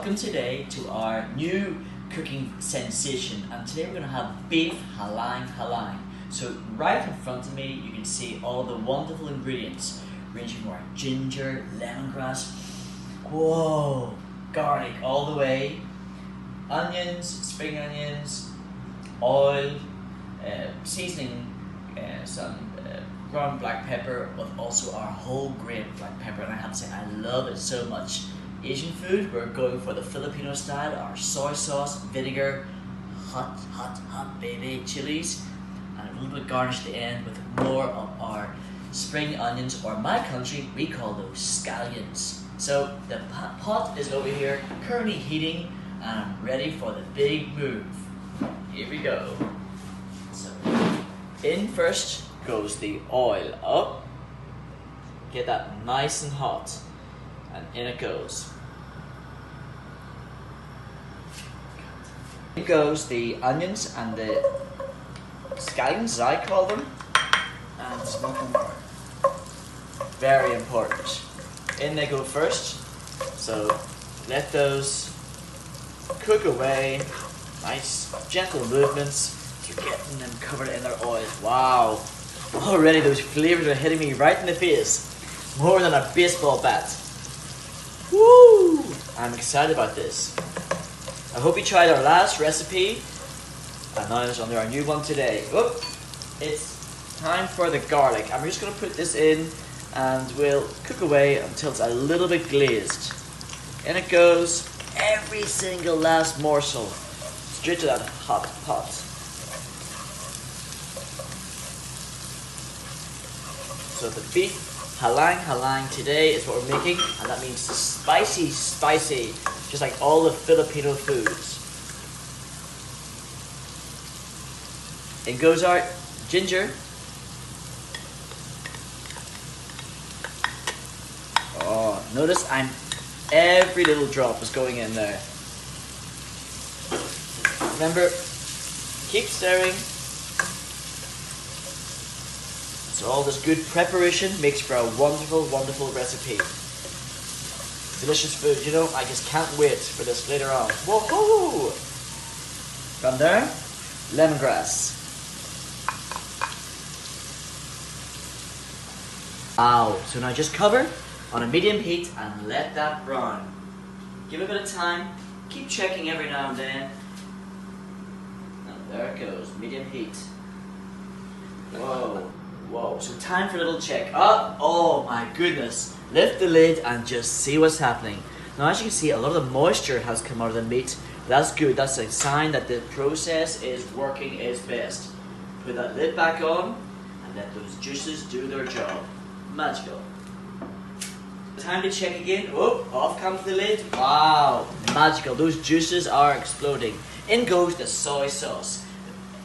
welcome today to our new cooking sensation, and today we're going to have beef Halang Halang. So right in front of me you can see all the wonderful ingredients ranging from our ginger, lemongrass, whoa, garlic all the way, onions, spring onions, oil, seasoning, some ground black pepper, but also our whole grain black pepper, and I have to say I love it so much. Asian food, we're going for the Filipino style, our soy sauce, vinegar, hot baby chilies, and a little bit of garnish at the end with more of our spring onions, or my country we call those scallions. So the pot is over here currently heating, and I'm ready for the big move. Here we go. So in first goes the oil up, get that nice and hot, and in it goes. In goes the onions and the scallions, as I call them, and smoking more. Very important. In they go first, so let those cook away. Nice gentle movements. You're getting them covered in their oil. Wow, already those flavors are hitting me right in the face, more than a baseball bat. Woo! I'm excited about this. I hope you tried our last recipe, and now it's on our new one today. Whoop! It's time for the garlic. I'm just going to put this in, and we'll cook away until it's a little bit glazed. In it goes, every single last morsel, straight to that hot pot. So the beef Halang Halang today is what we're making, and that means spicy, just like all the Filipino foods. In goes our ginger. Oh, notice every little drop is going in there. Remember, keep stirring. So all this good preparation makes for a wonderful, wonderful recipe. Delicious food, you know, I just can't wait for this later on. Whoa! From there, lemongrass. Wow, so now just cover on a medium heat and let that brown. Give it a bit of time, keep checking every now and then. And there it goes, medium heat. Whoa, so time for a little check. Oh my goodness. Lift the lid and just see what's happening. Now as you can see, a lot of the moisture has come out of the meat. That's good, that's a sign that the process is working its best. Put that lid back on and let those juices do their job. Magical. Time to check again. Whoop, off comes the lid. Wow, magical, those juices are exploding. In goes the soy sauce.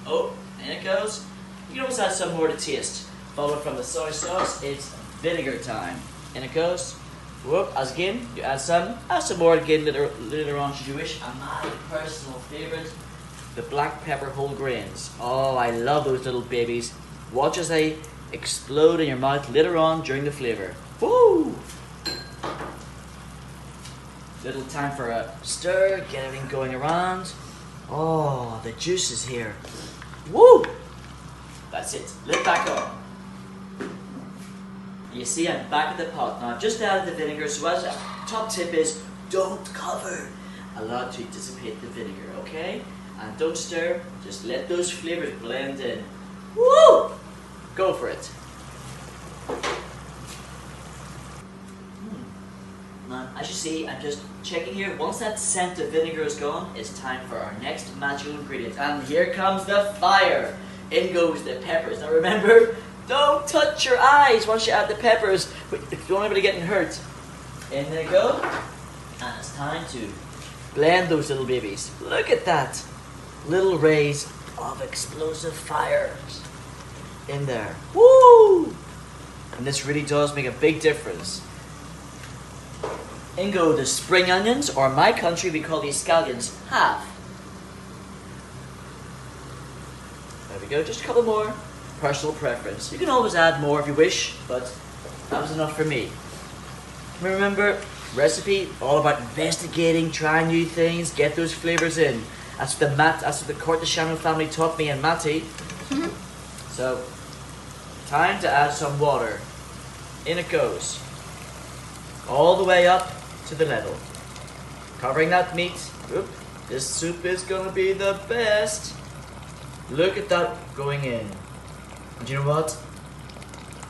Oh, in it goes. You can always add some more to taste. Followed from the soy sauce, it's vinegar time. In it goes. Whoop, as again, you add some more again later on should you wish. And my personal favourite, the black pepper whole grains. Oh, I love those little babies. Watch as they explode in your mouth later on during the flavour. Woo! Little time for a stir, get everything going around. Oh, the juices here. Woo! That's it, lid back on. You see, I'm back at the pot now. I've just added the vinegar, so as a top tip is, don't cover. Allow it to dissipate the vinegar, okay? And don't stir, just let those flavors blend in. Woo! Go for it. Now, as you see, I'm just checking here. Once that scent of vinegar is gone, it's time for our next magical ingredient. And here comes the fire. In goes the peppers. Now remember, don't touch your eyes once you add the peppers if you don't want anybody getting hurt. In they go. And it's time to blend those little babies. Look at that. Little rays of explosive fire in there. Woo! And this really does make a big difference. In go the spring onions, or in my country we call these scallions, half. There we go, just a couple more. Personal preference. You can always add more if you wish, but that was enough for me. Remember, recipe, all about investigating, trying new things, get those flavors in. That's what the Corteciano family taught me and Matty. So, time to add some water. In it goes. All the way up to the level. Covering that meat. Oop, this soup is gonna be the best. Look at that going in. And you know what?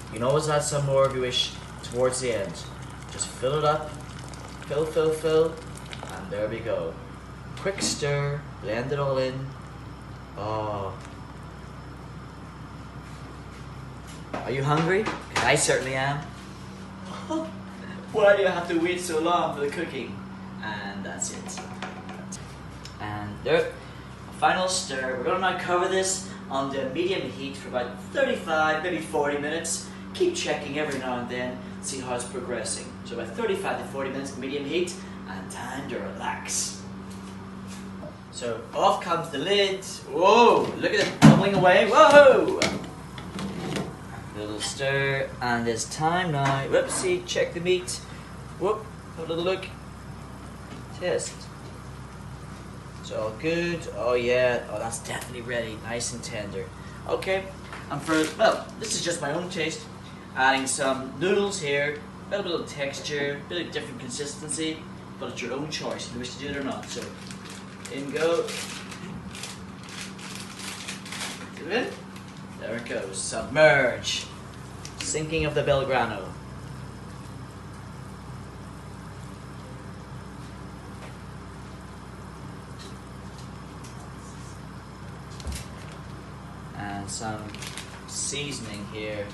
You can always add some more if you wish towards the end. Just fill it up. Fill, fill, fill. And there we go. Quick stir. Blend it all in. Oh. Are you hungry? 'Cause I certainly am. Why do you have to wait so long for the cooking? And that's it. And there, a final stir. We're gonna now cover this on the medium heat for about 35, maybe 40 minutes. Keep checking every now and then, see how it's progressing. So about 35 to 40 minutes medium heat, and time to relax. So off comes the lid. Whoa, look at it bubbling away. Whoa! Little stir, and it's time now. Whoopsie, check the meat. Whoop, have a little look. Test. It's all good. Oh yeah, oh that's definitely ready. Nice and tender. Okay, and well, this is just my own taste. Adding some noodles here, a little bit of texture, a bit of different consistency, but it's your own choice if you wish to do it or not. So, in go. Get it in. There it goes. Submerge. Sinking of the Belgrano. And some seasoning here.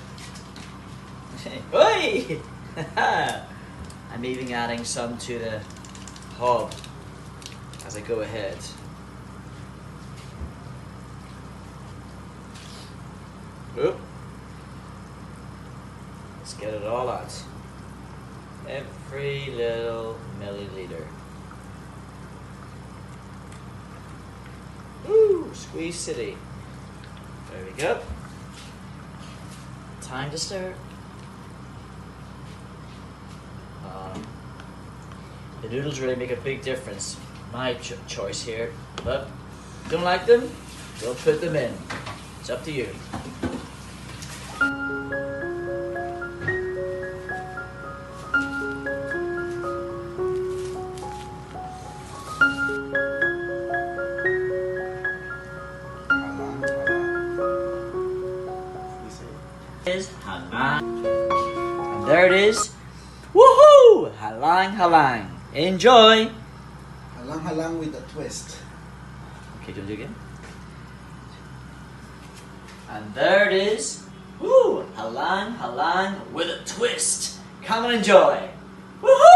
Oi! I'm even adding some to the hob as I go ahead. Oop. Let's get it all out. Every little milliliter. Woo! Squeeze city. There we go. Time to stir. The noodles really make a big difference. My choice here. But don't like them? Don't put them in. It's up to you. Is Halang. And there it is. Woohoo! Halang Halang. Enjoy! Halang halang with a twist. Okay, do it again. And there it is. Woo! Halang Halang with a twist. Come and enjoy. Woohoo!